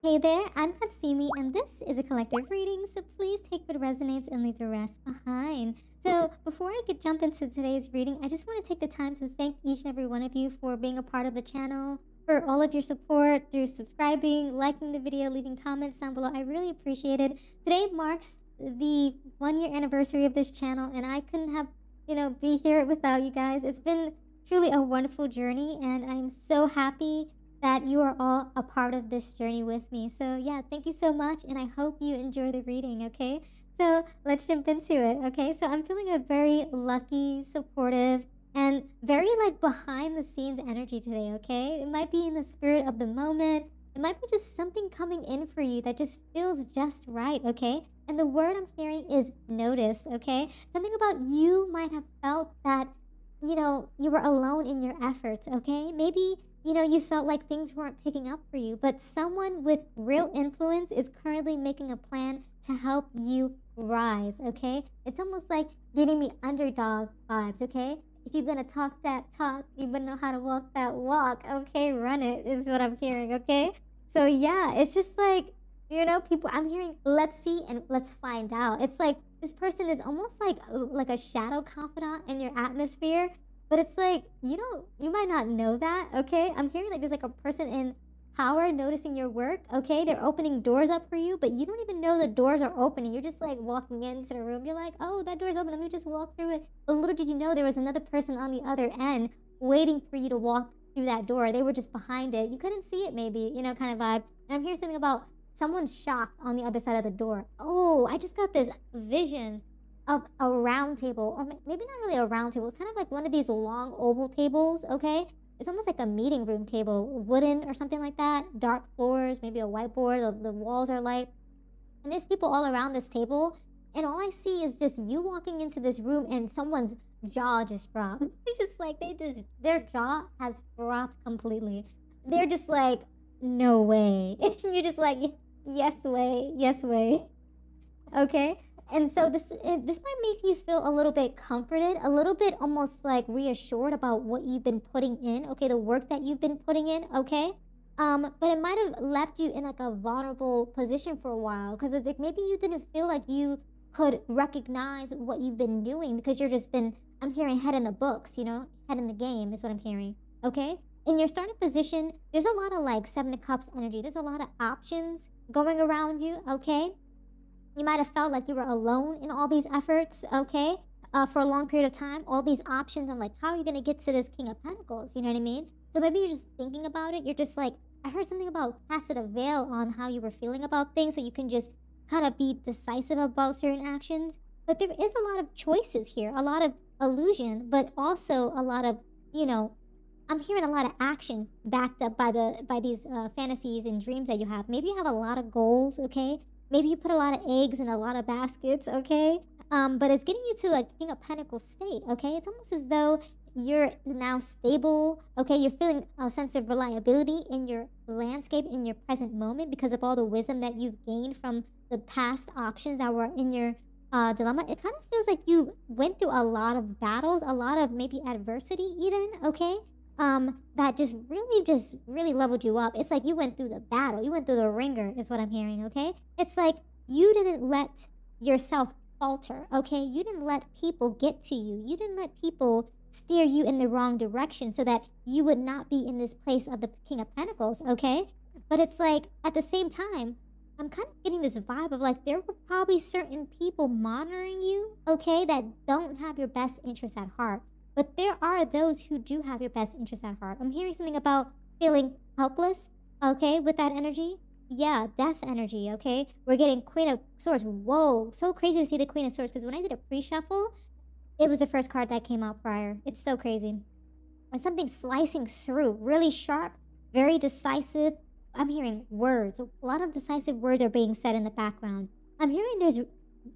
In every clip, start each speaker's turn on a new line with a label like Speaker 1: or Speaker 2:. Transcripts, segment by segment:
Speaker 1: Hey there, I'm Katsumi, and this is a collective reading, so please take what resonates and leave the rest behind. So, before I could jump into today's reading, I just want to take the time to thank each and every one of you for being a part of the channel, for all of your support through subscribing, liking the video, leaving comments down below. I really appreciate it. Today marks the 1 year anniversary of this channel, and I couldn't have, be here without you guys. It's been truly a wonderful journey, and I'm so happy that you are all a part of this journey with me. So, yeah, thank you so much, and I hope you enjoy the reading, okay? So, let's jump into it, okay? So, I'm feeling a very lucky, supportive, and very like behind the scenes energy today, okay? It might be in the spirit of the moment, it might be just something coming in for you that just feels just right, okay? And the word I'm hearing is noticed, okay? Something about you might have felt that you were alone in your efforts, okay? Maybe you felt like things weren't picking up for you, but someone with real influence is currently making a plan to help you rise, okay? It's almost like giving me underdog vibes, okay? If you're gonna talk that talk, you better know how to walk that walk, okay? Run it, is what I'm hearing, okay? So, yeah, it's just like, people, I'm hearing, let's see and let's find out. It's like this person is almost like a shadow confidant in your atmosphere, but it's like, you might not know that, okay? I'm hearing like there's like a person in power noticing your work, okay? They're opening doors up for you, but you don't even know the doors are opening. You're just like walking into the room. You're like, oh, that door's open. Let me just walk through it. But little did you know there was another person on the other end waiting for you to walk through that door. They were just behind it. You couldn't see it, maybe, kind of vibe. And I'm hearing something about someone's shocked on the other side of the door. Oh, I just got this vision of a round table, or maybe not really a round table. It's kind of like one of these long oval tables, okay? It's almost like a meeting room table, wooden or something like that. Dark floors, maybe a whiteboard. The walls are light. And there's people all around this table. And all I see is just you walking into this room and someone's jaw just dropped. It's just like their jaw has dropped completely. They're just like, no way. And you're just like, yes way, yes way. Okay. And so this might make you feel a little bit comforted, a little bit almost like reassured about what you've been putting in, okay, the work that you've been putting in, okay? But it might have left you in like a vulnerable position for a while because like maybe you didn't feel like you could recognize what you've been doing because you're just been, I'm hearing head in the books, head in the game is what I'm hearing, okay? In your starting position, there's a lot of like Seven of Cups energy. There's a lot of options going around you, okay? You might have felt like you were alone in all these efforts, okay, for a long period of time. All these options, I'm like, how are you going to get to this King of Pentacles? You know what I mean? So maybe you're just thinking about it. You're just like, I heard something about casted a veil on how you were feeling about things so you can just kind of be decisive about certain actions. But there is a lot of choices here, a lot of illusion, but also a lot of, I'm hearing a lot of action backed up by these fantasies and dreams that you have. Maybe you have a lot of goals, okay? Maybe you put a lot of eggs in a lot of baskets, okay? But it's getting you to a King of Pentacles state, okay? It's almost as though you're now stable, okay? You're feeling a sense of reliability in your landscape, in your present moment because of all the wisdom that you've gained from the past options that were in your dilemma. It kind of feels like you went through a lot of battles, a lot of maybe adversity even, okay? That just really leveled you up. It's like you went through the battle, you went through the ringer, is what I'm hearing, okay? It's like you didn't let yourself falter, okay? You didn't let people get to you. You didn't let people steer you in the wrong direction so that you would not be in this place of the King of Pentacles, okay? But it's like at the same time, I'm kind of getting this vibe of like there were probably certain people monitoring you, okay, that don't have your best interest at heart. But there are those who do have your best interest at heart. I'm hearing something about feeling helpless, okay, with that energy. Yeah, death energy, okay? We're getting Queen of Swords. Whoa, so crazy to see the Queen of Swords because when I did a pre-shuffle, it was the first card that came out prior. It's so crazy. And something slicing through, really sharp, very decisive. I'm hearing words. A lot of decisive words are being said in the background. I'm hearing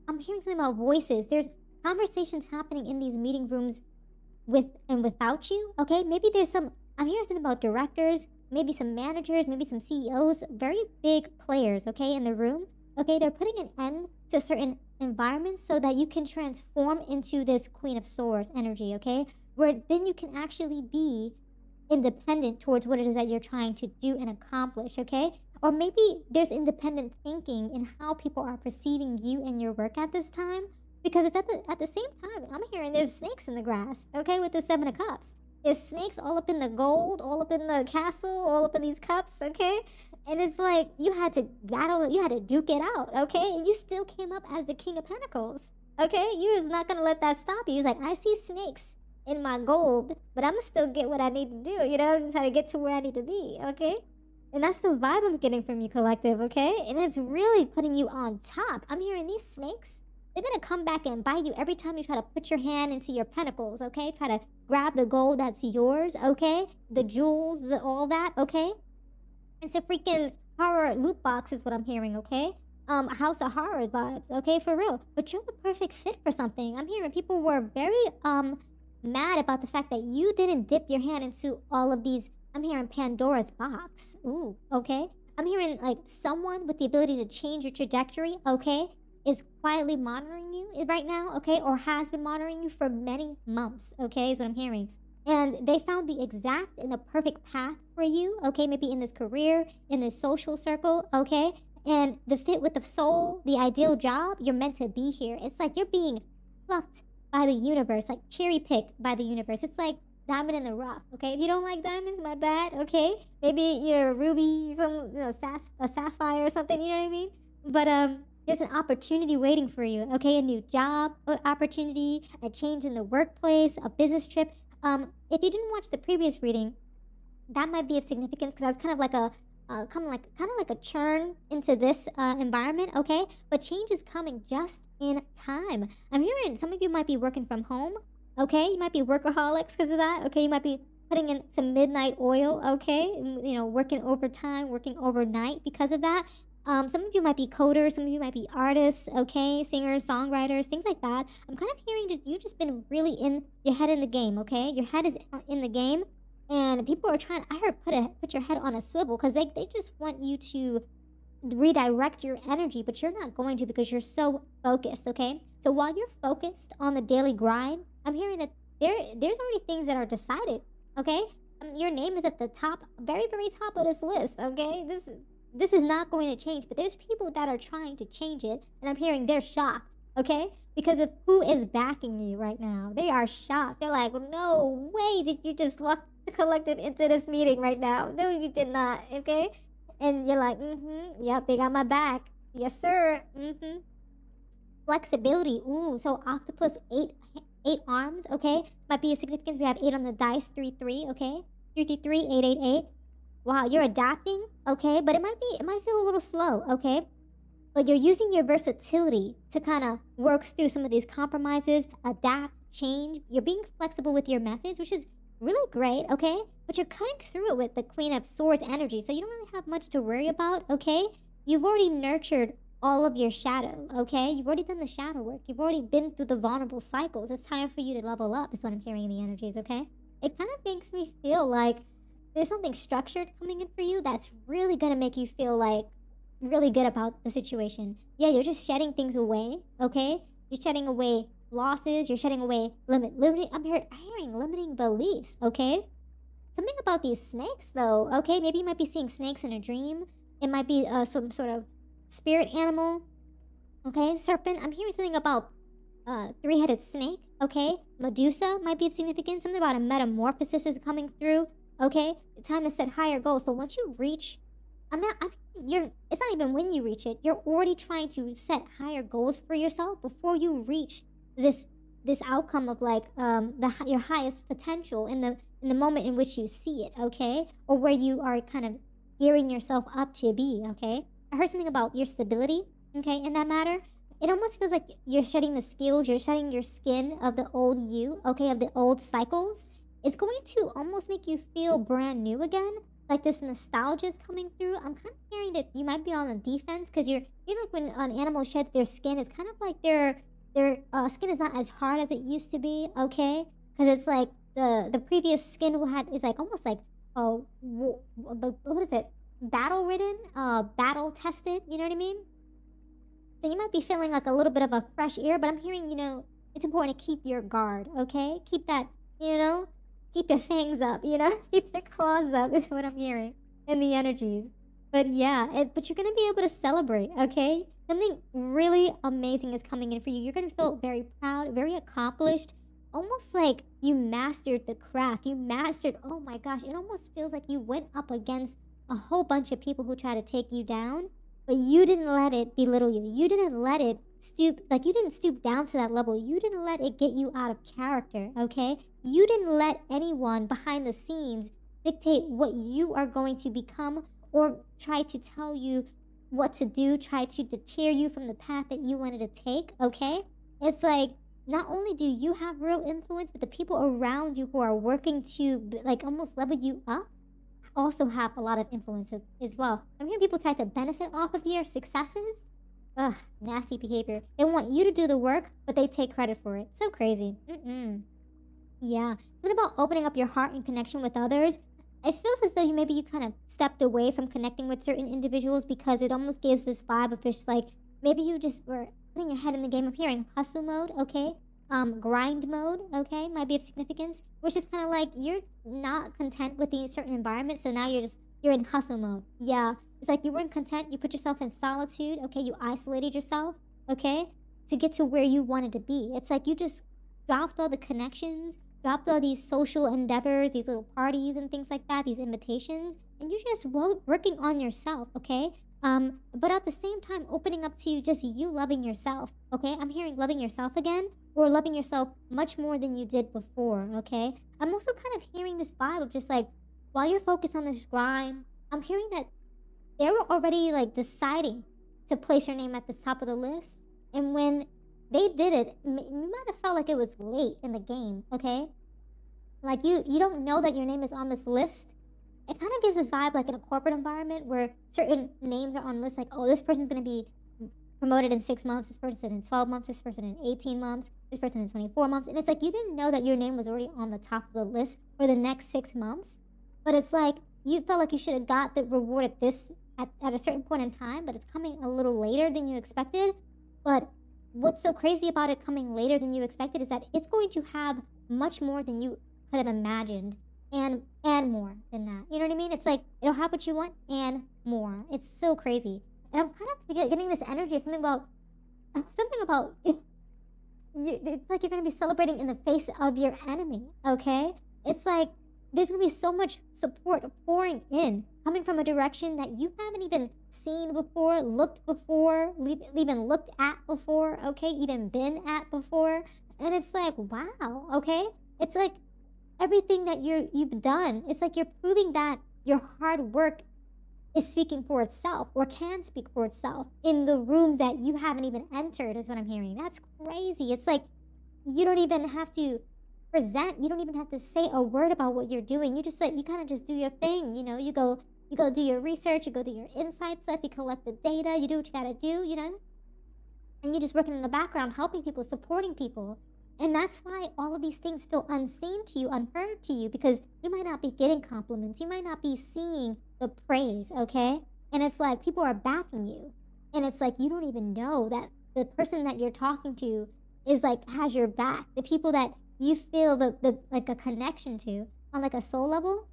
Speaker 1: something about voices. There's conversations happening in these meeting rooms with and without you, okay? Maybe I'm hearing something about directors, maybe some managers, maybe some CEOs, very big players, okay, in the room, okay? They're putting an end to certain environments so that you can transform into this Queen of Swords energy, okay? Where then you can actually be independent towards what it is that you're trying to do and accomplish, okay? or maybe there's independent thinking in how people are perceiving you and your work at this time. Because it's at the same time, I'm hearing there's snakes in the grass, okay, with the Seven of Cups. There's snakes all up in the gold, all up in the castle, all up in these cups, okay? And it's like you had to battle, you had to duke it out, okay? And you still came up as the King of Pentacles, okay? You was not gonna let that stop you. He's like, I see snakes in my gold, but I'm gonna still get what I need to do, you know, just how to get to where I need to be, okay? And that's the vibe I'm getting from you, collective, okay? And it's really putting you on top. I'm hearing these snakes, they're gonna come back and bite you every time you try to put your hand into your pentacles, okay? Try to grab the gold that's yours, okay? The jewels, all that, okay? It's a freaking horror loot box is what I'm hearing, okay? House of Horror vibes, okay, for real. But you're the perfect fit for something. I'm hearing people were very mad about the fact that you didn't dip your hand into all of these. I'm hearing Pandora's box. Ooh, okay. I'm hearing like someone with the ability to change your trajectory, okay, is quietly monitoring you right now, okay, or has been monitoring you for many months, okay, is what I'm hearing. And they found the exact and the perfect path for you, okay, maybe in this career, in this social circle, okay, and the fit with the soul, the ideal job, you're meant to be here. It's like you're being plucked by the universe, like cherry picked by the universe. It's like diamond in the rough, okay? If you don't like diamonds, my bad, okay? Maybe you're a ruby, some, you know, a sapphire or something, you know what I mean? But there's an opportunity waiting for you, okay? A new job opportunity, a change in the workplace, a business trip. If you didn't watch the previous reading, that might be of significance because that's kind of like a kind of like a churn into this environment, okay? But change is coming just in time. I'm hearing some of you might be working from home, okay? You might be workaholics because of that, okay? You might be putting in some midnight oil, okay? You know, working overtime, working overnight because of that. Some of you might be coders, some of you might be artists, okay, singers, songwriters, things like that. I'm kind of hearing just you just been really in your head in the game, okay? Your head is in the game, and people are trying. I heard put your head on a swivel because they just want you to redirect your energy, but you're not going to because you're so focused, okay? So while you're focused on the daily grind, I'm hearing that there's already things that are decided, okay? Your name is at the top, very very top of this list, okay? This is not going to change, but there's people that are trying to change it, and I'm hearing they're shocked, okay? Because of who is backing you right now. They are shocked. They're like, no way did you just walk the collective into this meeting right now. No, you did not, okay? And you're like, yep, they got my back. Yes, sir. Flexibility. Ooh, so octopus, eight arms, okay? Might be a significance. We have 8 on the dice, 3, okay? 3, 8. Wow, you're adapting, okay? But it might feel a little slow, okay? But you're using your versatility to kind of work through some of these compromises, adapt, change. You're being flexible with your methods, which is really great, okay? But you're cutting through it with the Queen of Swords energy, so you don't really have much to worry about, okay? You've already nurtured all of your shadow, okay? You've already done the shadow work. You've already been through the vulnerable cycles. It's time for you to level up, is what I'm hearing in the energies, okay? It kind of makes me feel like there's something structured coming in for you that's really gonna make you feel like really good about the situation. Yeah, you're just shedding things away, okay? You're shedding away losses, you're shedding away limiting, I'm hearing limiting beliefs, okay? Something about these snakes though, okay? Maybe you might be seeing snakes in a dream. It might be some sort of spirit animal, okay? Serpent. I'm hearing something about three-headed snake, okay? Medusa might be of significance. Something about a metamorphosis is coming through. Okay, it's time to set higher goals. So once you reach, it's not even when you reach it. You're already trying to set higher goals for yourself before you reach this outcome of like your highest potential in the moment in which you see it. Okay, or where you are kind of gearing yourself up to be. Okay, I heard something about your stability. Okay, in that matter. It almost feels like you're shedding the skills, you're shedding your skin of the old you. Okay, of the old cycles. It's going to almost make you feel brand new again. Like this nostalgia is coming through. I'm kind of hearing that you might be on the defense because you know, like when an animal sheds their skin, it's kind of like their skin is not as hard as it used to be, okay? Because it's like the previous skin is like almost like, what is it? Battle ridden, battle tested, you know what I mean? So you might be feeling like a little bit of a fresh air, but I'm hearing, you know, it's important to keep your guard, okay? Keep that, you know? Keep your fangs up, you know? Keep your claws up is what I'm hearing in the energies. But yeah, but you're gonna be able to celebrate, okay? Something really amazing is coming in for you. You're gonna feel very proud, very accomplished, almost like you mastered the craft. You mastered, oh my gosh, it almost feels like you went up against a whole bunch of people who try to take you down, but you didn't let it belittle you. You didn't let it stoop, like you didn't stoop down to that level. You didn't let it get you out of character, okay? You didn't let anyone behind the scenes dictate what you are going to become or try to tell you what to do, try to deter you from the path that you wanted to take, okay? It's like not only do you have real influence, but the people around you who are working to like almost level you up also have a lot of influence as well. I'm hearing people try to benefit off of your successes. Ugh, nasty behavior. They want you to do the work, but they take credit for it. So crazy. Yeah. What about opening up your heart and connection with others? It feels as though maybe you kind of stepped away from connecting with certain individuals because it almost gives this vibe of just like maybe you just were putting your head in the game. of hearing hustle mode, okay? Grind mode, okay, might be of significance, which is kind of like you're not content with the certain environment, so now you're in hustle mode. Yeah, it's like you weren't content, you put yourself in solitude, okay, you isolated yourself, okay, to get to where you wanted to be. It's like you just dropped all the connections, dropped all these social endeavors, these little parties and things like that, these invitations, and you're just working on yourself, okay? But at the same time, opening up to just you loving yourself, okay? I'm hearing loving yourself again, or loving yourself much more than you did before, okay? I'm also kind of hearing this vibe of just like, while you're focused on this grind, I'm hearing that they were already like deciding to place your name at the top of the list. And when they did it, you might have felt like it was late in the game, okay? Like you don't know that your name is on this list. It kind of gives this vibe like in a corporate environment where certain names are on lists like, oh, this person's going to be promoted in 6 months, this person in 12 months, this person in 18 months, this person in 24 months. And it's like you didn't know that your name was already on the top of the list for the next 6 months. But it's like you felt like you should have got the reward at this at a certain point in time, but it's coming a little later than you expected. But what's so crazy about it coming later than you expected is that it's going to have much more than you could have imagined and more than that. You know what I mean? It's like it'll have what you want and more. It's so crazy. And I'm kind of getting this energy of something about it's like you're going to be celebrating in the face of your enemy, okay? It's like there's going to be so much support pouring in, coming from a direction that you haven't even seen before, even looked at before, okay? Even been at before. And it's like, wow, okay? It's like everything that you've done, it's like you're proving that your hard work is speaking for itself or can speak for itself in the rooms that you haven't even entered is what I'm hearing. That's crazy. It's like you don't even have to present, you don't even have to say a word about what you're doing. You just like you kind of just do your thing, you go do your research, you go do your inside stuff, you collect the data, you do what you gotta do, and you're just working in the background, helping people, supporting people. And that's why all of these things feel unseen to you, unheard to you, because you might not be getting compliments. You might not be seeing the praise, okay? And it's like people are backing you. And it's like you don't even know that the person that you're talking to is like has your back. The people that you feel the like a connection to on like a soul level,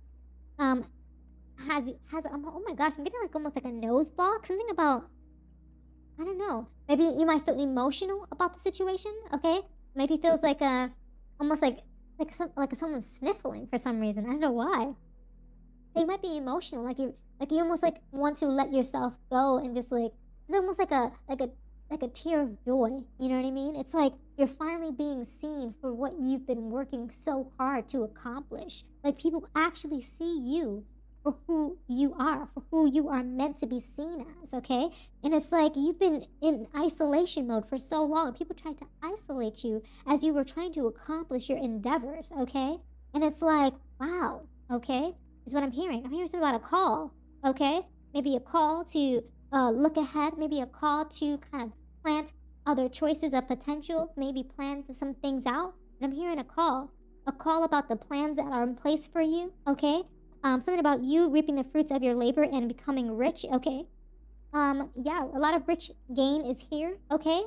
Speaker 1: has oh my gosh, I'm getting like almost like a nose block. Something about, I don't know. Maybe you might feel emotional about the situation, okay? Maybe feels like almost like someone's sniffling for some reason. I don't know why. They might be emotional, like you almost like want to let yourself go and just like it's almost like a tear of joy. You know what I mean? It's like you're finally being seen for what you've been working so hard to accomplish. Like people actually see you for who you are meant to be seen as, okay? And it's like you've been in isolation mode for so long. People tried to isolate you as you were trying to accomplish your endeavors, okay? And it's like, wow, okay? Is what I'm hearing. I'm hearing something about a call, okay? Maybe a call to look ahead, maybe a call to kind of plant other choices of potential, maybe plan some things out. And I'm hearing a call about the plans that are in place for you, okay? Something about you reaping the fruits of your labor and becoming rich, okay? Yeah, a lot of rich gain is here, okay?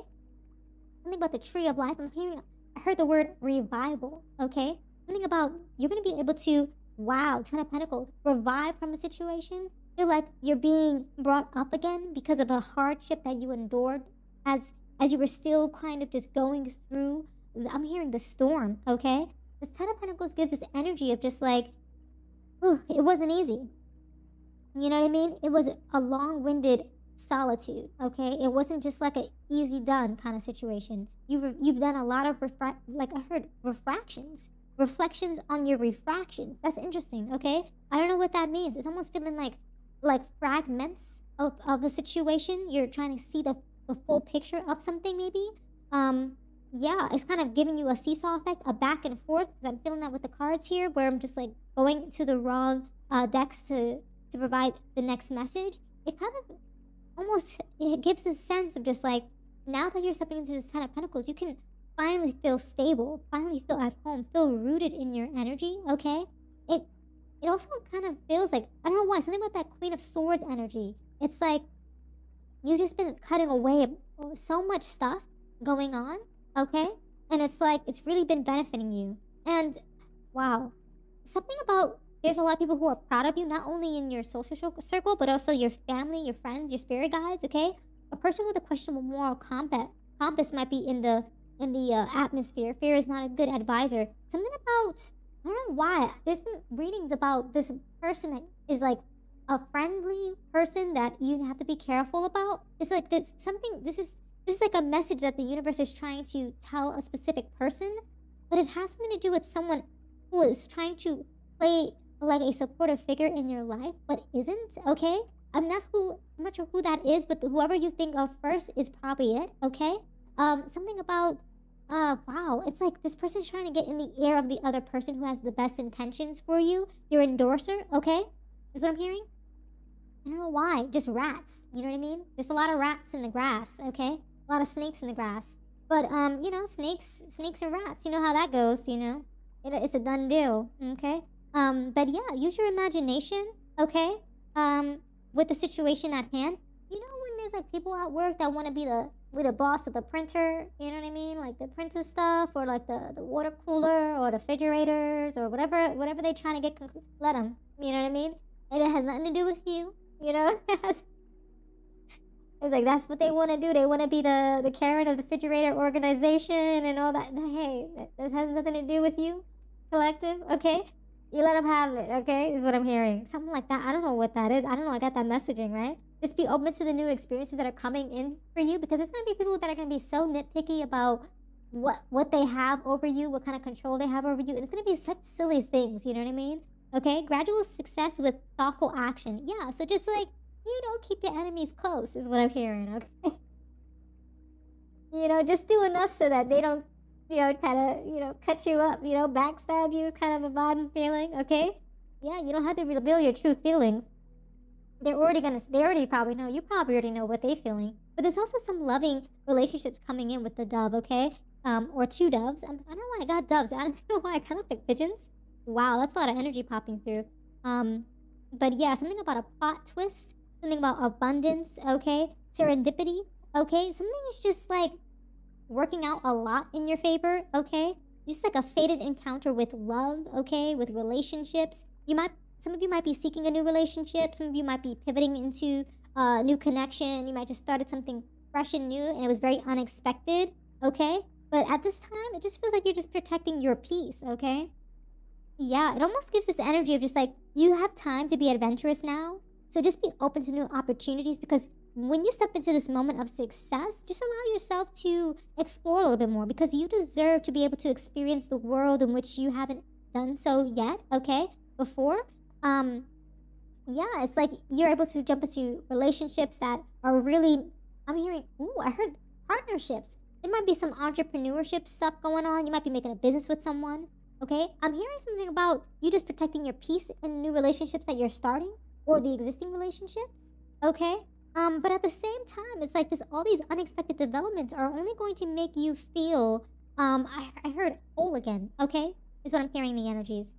Speaker 1: Something about the tree of life. I heard the word revival, okay? Something about you're going to be able to, wow, 10 of Pentacles, revive from a situation feel like you're being brought up again because of a hardship that you endured as you were still kind of just going through. I'm hearing the storm, okay? This Ten of Pentacles gives this energy of just like, whew, it wasn't easy. You know what I mean? It was a long-winded solitude, okay? It wasn't just like a easy done kind of situation. You've done a lot of like I heard refractions, reflections on your refractions. That's interesting, okay? I don't know what that means. It's almost feeling like fragments of the situation. You're trying to see the full picture of something, maybe. Yeah, it's kind of giving you a seesaw effect, a back and forth. 'Cause I'm feeling that with the cards here, where I'm just like going to the wrong decks to provide the next message. It kind of almost it gives this sense of just like, now that you're stepping into this Ten of Pentacles, you can finally feel stable, finally feel at home, feel rooted in your energy. Okay, it it also kind of feels like, I don't know why, something about that Queen of Swords energy. It's like you've just been cutting away so much stuff going on. Okay, and it's like it's really been benefiting you. And wow, something about, there's a lot of people who are proud of you, not only in your social circle, but also your family, your friends, your spirit guides. Okay, a person with a questionable moral compass might be in the atmosphere. Fear is not a good advisor. Something about, I don't know why. There's been readings about this person that is like a friendly person that you have to be careful about. It's like this something. This is like a message that the universe is trying to tell a specific person, but it has something to do with someone who is trying to play like a supportive figure in your life, but isn't. Okay, I'm not sure who that is, but whoever you think of first is probably it. Okay, something about wow, it's like this person's trying to get in the ear of the other person who has the best intentions for you, your endorser. Okay, is what I'm hearing. I don't know why. Just rats. You know what I mean? Just a lot of rats in the grass. Okay, a lot of snakes in the grass. But you know, snakes and rats. You know how that goes. You know, it's a done deal. Okay. But yeah, use your imagination. Okay. With the situation at hand. You know, when there's like people at work that want to be the boss of the printer. You know what I mean? Like the printer stuff, or like the water cooler, or the refrigerators, or whatever they trying to get. Let them. You know what I mean? And it has nothing to do with you. You know, it's like that's what they want to do. They want to be the Karen of the refrigerator organization and all that. Hey, this has nothing to do with you, collective. Okay, you let them have it. Okay, is what I'm hearing. Something like that. I don't know what that is. I don't know. I got that messaging right. Just be open to the new experiences that are coming in for you, because there's gonna be people that are gonna be so nitpicky about what they have over you, what kind of control they have over you, and it's gonna be such silly things. You know what I mean? Okay, gradual success with thoughtful action. Yeah, so just like, you know, keep your enemies close is what I'm hearing, okay? You know, just do enough so that they don't, you know, try to, you know, cut you up, you know, backstab you is kind of a vibe I'm feeling, okay? Yeah, you don't have to reveal your true feelings. They already probably know. You probably already know what they're feeling. But there's also some loving relationships coming in with the dove, okay? Or two doves. I don't know why I got doves. I don't know why I kind of picked pigeons. Wow, that's a lot of energy popping through. But yeah, something about a plot twist, something about abundance, okay? Serendipity, okay? Something is just like working out a lot in your favor, okay? Just like a fated encounter with love, okay? With relationships. Some of you might be seeking a new relationship. Some of you might be pivoting into a new connection. You might just started something fresh and new, and it was very unexpected, okay? But at this time, it just feels like you're just protecting your peace, okay? Yeah, it almost gives this energy of just like, you have time to be adventurous now. So just be open to new opportunities, because when you step into this moment of success, just allow yourself to explore a little bit more, because you deserve to be able to experience the world in which you haven't done so yet, okay? Before. Yeah, it's like you're able to jump into relationships that are really, I'm hearing, ooh, I heard partnerships. There might be some entrepreneurship stuff going on. You might be making a business with someone. Okay, I'm hearing something about you just protecting your peace in new relationships that you're starting, or the existing relationships. Okay, but at the same time, it's like this. All these unexpected developments are only going to make you feel. I heard whole again. Okay, is what I'm hearing in the energies.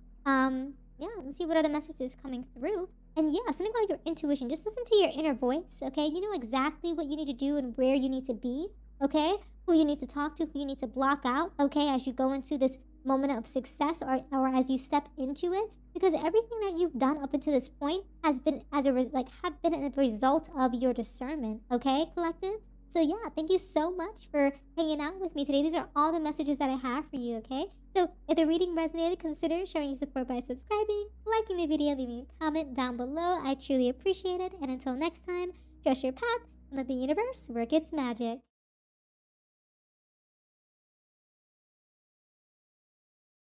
Speaker 1: Yeah. Let's see what other messages coming through. And yeah, something about your intuition. Just listen to your inner voice. Okay, you know exactly what you need to do and where you need to be. Okay, who you need to talk to, who you need to block out. Okay, as you go into this moment of success, or as you step into it, because everything that you've done up until this point has been have been a result of your discernment. Okay, collective. So yeah, thank you so much for hanging out with me today. These are all the messages that I have for you. Okay, so if the reading resonated, consider showing your support by subscribing, liking the video, leaving a comment down below. I truly appreciate it. And until next time, trust your path and let the universe work its magic.